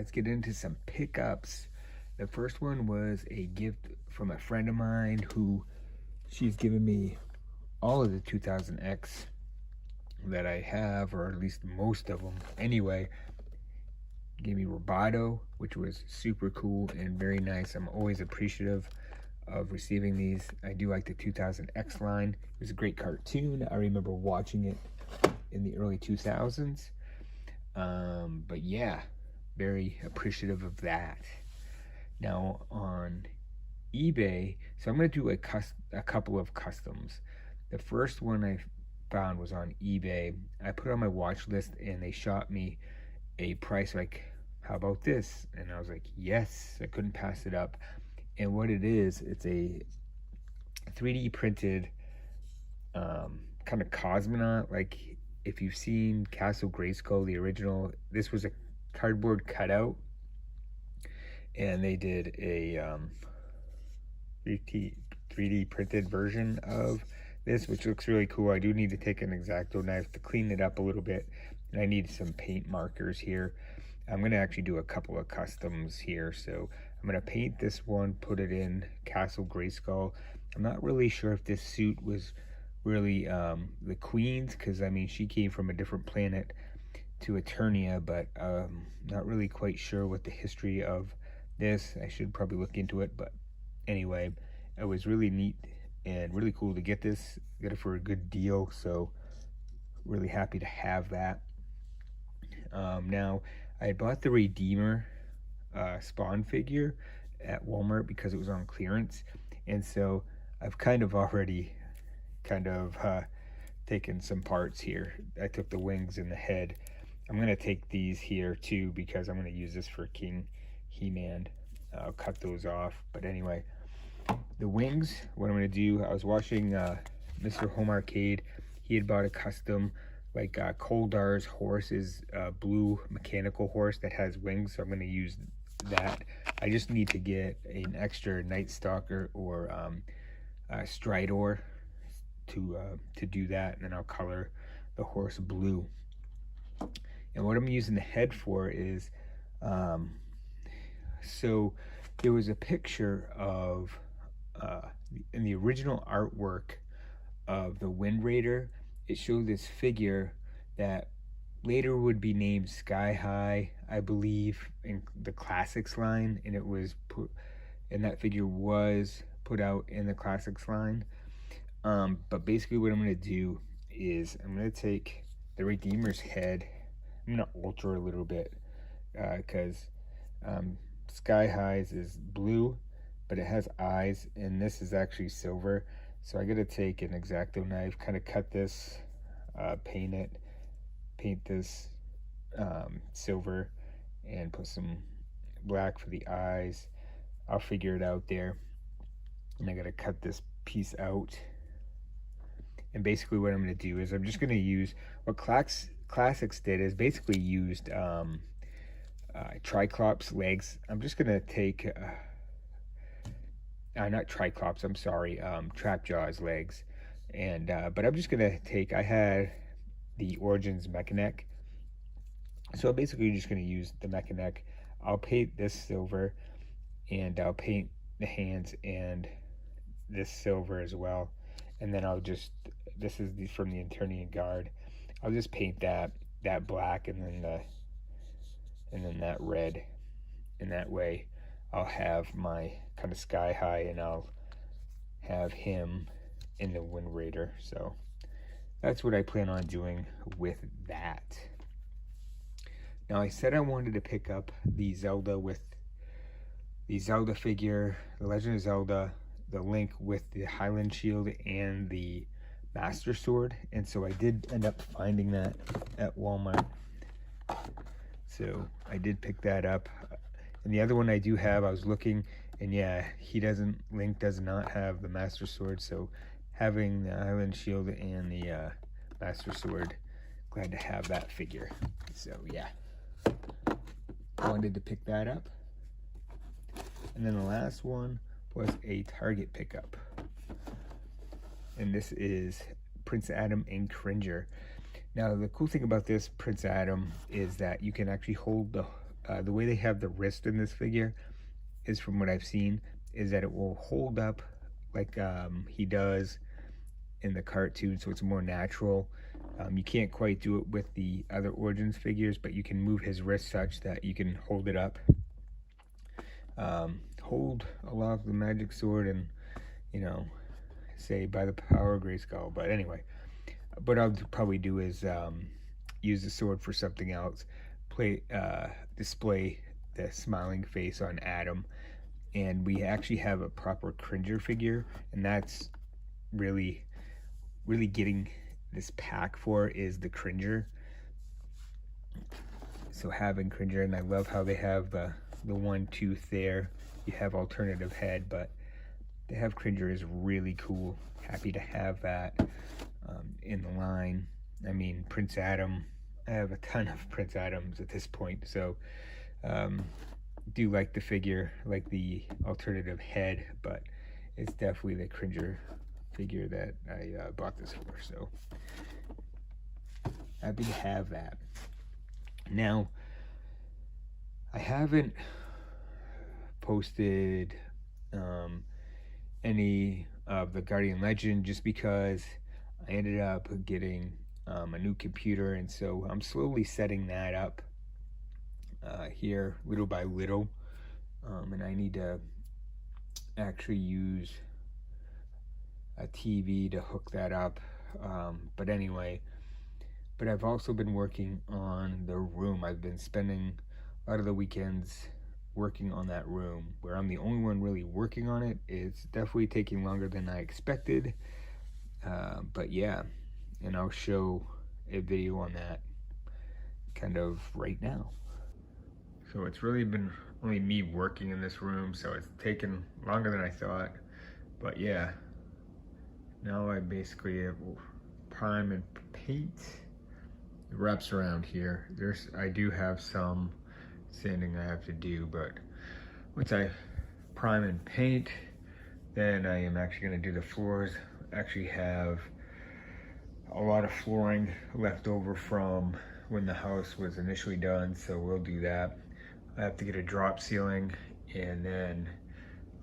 let's get into some pickups. The first one was a gift from a friend of mine who she's given me all of the 2000X that I have, or at least most of them. Anyway, gave me Roboto, which was super cool and very nice. I'm always appreciative of receiving these. I do like the 2000X line. It was a great cartoon. I remember watching it in the early 2000s. But yeah, very appreciative of that. Now on eBay, so I'm going to do a couple of customs. The first one I found was on eBay. I put it on my watch list and they shot me a price like, how about this? And I was like, yes, I couldn't pass it up. And what it is, it's a 3D printed kind of cosmonaut. Like if you've seen Castle Grayskull, the original, this was a cardboard cutout. And they did a 3D printed version of this, which looks really cool. I do need to take an X-Acto knife to clean it up a little bit. And I need some paint markers here. I'm going to actually do a couple of customs here. So I'm going to paint this one, put it in Castle Grayskull. I'm not really sure if this suit was really the Queen's, because I mean she came from a different planet to Eternia, but not really quite sure what the history of this. I should probably look into it, but anyway, it was really neat and really cool to get this. Got it for a good deal, so really happy to have that. Now I bought the Redeemer Spawn figure at Walmart because it was on clearance, and so I've kind of already taken some parts here. I took the wings and the head. I'm going to take these here too because I'm going to use this for King He-Man. I'll cut those off, but anyway, the wings, what I'm going to do, I was watching Mr. Home Arcade. He had bought a custom like Koldar's horse is a blue mechanical horse that has wings, so I'm going to use that. I just need to get an extra Night Stalker or Stridor to do that, and then I'll color the horse blue. And what I'm using the head for is so there was a picture of in the original artwork of the Wind Raider. It showed this figure that later would be named Sky High, I believe, in the Classics line, and it was put, and that figure was put out in the Classics line. But basically what I'm going to do is I'm going to take the Redeemer's head. I'm going to alter a little bit because Sky High's is blue, but it has eyes, and this is actually silver. So I got to take an X-Acto knife, kind of cut this, paint this silver, and put some black for the eyes. I'll figure it out there. And I got to cut this piece out. And basically what I'm going to do is I'm just going to use what Classics did is basically used Triclops legs. I'm just going to take not Triclops, I'm sorry, Trapjaw's legs. And but I'm just going to take, I had the Origins Mechanic, so I'm basically just going to use the Mechanic. I'll paint this silver, and I'll paint the hands and this silver as well. And then I'll just, this is from the Eternian Guard. I'll just paint that black, and then that red. And that way I'll have my kind of Sky High, and I'll have him in the Wind Raider. So that's what I plan on doing with that. Now I said I wanted to pick up the Zelda figure, the Legend of Zelda, the Link with the Highland Shield and the Master Sword, and so I did end up finding that at Walmart. So I did pick that up. And the other one I do have, I was looking, and yeah, Link does not have the Master Sword, so having the Highland Shield and the Master Sword, glad to have that figure. So yeah, wanted to pick that up. And then the last one was a Target pickup, and this is Prince Adam and Cringer. Now the cool thing about this Prince Adam is that you can actually hold the way they have the wrist in this figure is, from what I've seen, is that it will hold up like he does in the cartoon, so it's more natural. You can't quite do it with the other Origins figures, but you can move his wrist such that you can hold it up. Hold aloft the magic sword and, you know, say by the power of Grayskull. But anyway, what I'll probably do is use the sword for something else. Display the smiling face on Adam. And we actually have a proper Cringer figure, and that's really getting this pack for is the Cringer. So having Cringer, and I love how they have the one tooth there. You have alternative head, but to have Cringer is really cool. Happy to have that in the line. I mean, Prince Adam, I have a ton of Prince Adams at this point, so do like the figure, like the alternative head, but it's definitely the Cringer figure that I bought this for, so happy to have that. Now, I haven't posted any of the Guardian Legend just because I ended up getting a new computer, and so I'm slowly setting that up here little by little, and I need to actually use a TV to hook that up, but anyway, but I've also been working on the room. I've been spending a lot of the weekends working on that room, where I'm the only one really working on it. It's definitely taking longer than I expected, but yeah, and I'll show a video on that kind of right now. So it's really been only me working in this room, so it's taken longer than I thought, but yeah, now I basically have prime and paint the reps around here. I do have some sanding I have to do, but once I prime and paint, then I am actually going to do the floors. I actually have a lot of flooring left over from when the house was initially done, so we'll do that. I have to get a drop ceiling, and then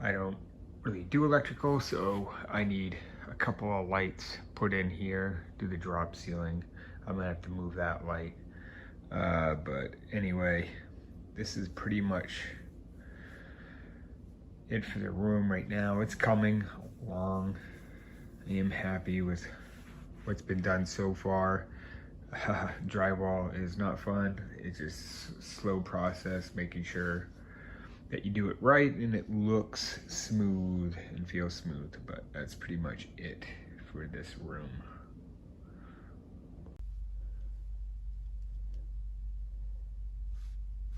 I don't really do electrical, so I need a couple of lights put in here, do the drop ceiling. I'm gonna have to move that light, but anyway, this is pretty much it for the room right now. It's coming along. I am happy with what's been done so far. Drywall is not fun. It's just a slow process, making sure that you do it right and it looks smooth and feels smooth, but that's pretty much it for this room.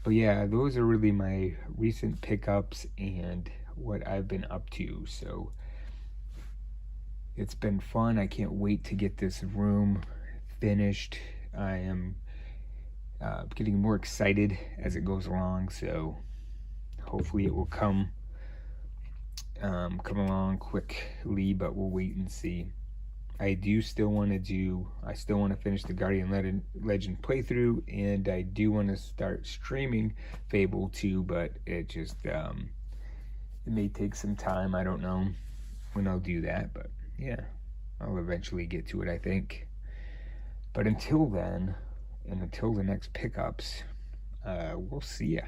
But yeah, those are really my recent pickups and what I've been up to. So it's been fun. I can't wait to get this room finished. I am getting more excited as it goes along, so hopefully it will come along quickly, but we'll wait and see. I still want to finish the Guardian Legend playthrough, and I do want to start streaming Fable 2, but it just it may take some time. I don't know when I'll do that, but yeah, I'll eventually get to it, I think. But until then, and until the next pickups, we'll see ya.